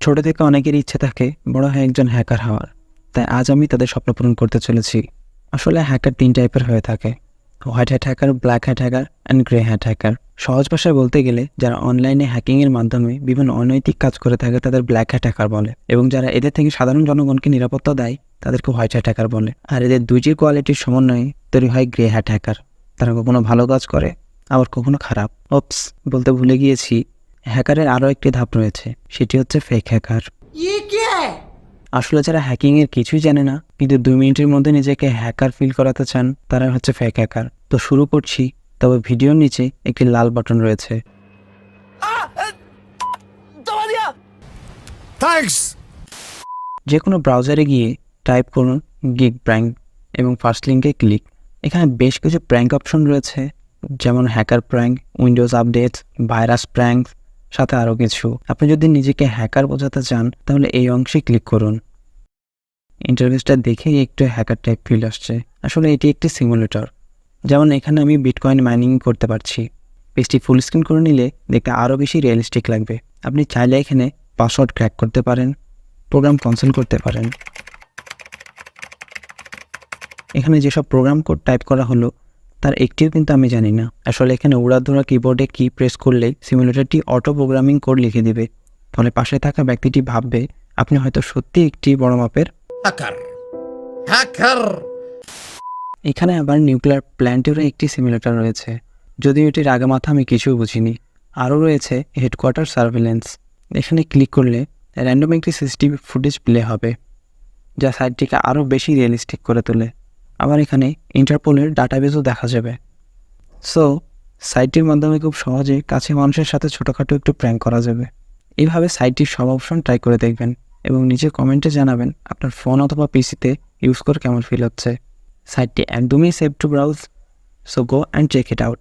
ছোট থেকে অনেকেরই ইচ্ছে থাকে বড় হয়ে একজন হ্যাকার হওয়ার, তাই আজ আমি তাদের স্বপ্ন পূরণ করতে চলেছি। আসলে হ্যাকার 3 টাইপের হয়ে থাকে: white hat hacker, black hat hacker and grey hat hacker. সহজ ভাষায় বলতে গেলে যারা অনলাইনে হ্যাকিংয়ের মাধ্যমে বিভিন্ন অনৈতিক কাজ করে থাকে তাদের ব্ল্যাক হ্যাট হ্যাকার বলে, এবং যারা এদের থেকে সাধারণ জনগণকে নিরাপত্তা দেয় তাদেরকে হোয়াইট হ্যাট হ্যাকার বলে। আর এদের দুইটির কোয়ালিটির সমন্বয়ে তৈরি হয় গ্রে হ্যাট হ্যাকার। তারা কখনো ভালো কাজ করে, আবার কখনো খারাপ। ওপস, বলতে ভুলে গিয়েছি, হ্যাকারের আরও একটি ধাপ রয়েছে, সেটি হচ্ছে ফেক হ্যাকার। আসলে যারা হ্যাকিংয়ের কিছুই জানে না কিন্তু 2 মিনিটের মধ্যে নিজেকে হ্যাকার ফিল করাতে চান, তারা হচ্ছে ফেক হ্যাকার। তো শুরু করছি, তবে ভিডিওর নিচে একটি লাল বাটন রয়েছে। যে কোনো ব্রাউজারে গিয়ে টাইপ করুন গিগ প্র্যাঙ্ক এবং ফার্স্ট লিঙ্কে ক্লিক। এখানে বেশ কিছু প্র্যাঙ্ক অপশন রয়েছে, যেমন hacker prank, Windows update, virus prank, সাথে আরও কিছু। আপনি যদি নিজেকে হ্যাকার বোঝাতে চান তাহলে এই অংশে ক্লিক করুন। ইন্টারফেসটা দেখেই একটু হ্যাকার টাইপ ফিল আসছে। আসলে এটি একটি সিমুলেটর। যেমন এখানে আমি বিটকয়েন মাইনিং করতে পারছি। পেজটি ফুল স্ক্রিন করে নিলে দেখতে আরও বেশি রিয়েলিস্টিক লাগবে। আপনি চাইলে এখানে পাসওয়ার্ড ক্র্যাক করতে পারেন, প্রোগ্রাম ক্যান্সেল করতে পারেন। এখানে যেসব প্রোগ্রাম কোড টাইপ করা হলো তার একটিও কিন্তু আমি জানি না। আসলে এখানে উড়াধুরা কিবোর্ডে কি প্রেস করলেই সিমুলেটরটি অটো প্রোগ্রামিং কোড লিখে দিবে, ফলে পাশে থাকা ব্যক্তিটি ভাববে আপনি হয়তো সত্যি একটি বড় মাপের হ্যাকার। এখানে আবার নিউক্লিয়ার প্ল্যান্টেরও একটি সিমুলেটর রয়েছে, যদিও এটির আগে মাথা আমি কিছুই বুঝিনি। আরও রয়েছে হেডকোয়ার্টার সার্ভেলেন্স। এখানে ক্লিক করলে র্যান্ডম একটি সিসিটিভি ফুটেজ প্লে হবে, যা সাইটটিকে আরও বেশি রিয়েলিস্টিক করে তোলে। আবার এখানে ইন্টারপোলের ডাটাবেসও দেখা যাবে। সো সাইটটির মাধ্যমে খুব সহজে কাছে মানুষের সাথে ছোটোখাটো একটু প্র্যাঙ্ক করা যাবে। এইভাবে সাইটটির সব অপশন ট্রাই করে দেখবেন এবং নিচে কমেন্টে জানাবেন আপনার ফোন অথবা পিসিতে ইউজ করে কেমন ফিল হচ্ছে। সাইটটি একদমই safe to browse, so go and check it out.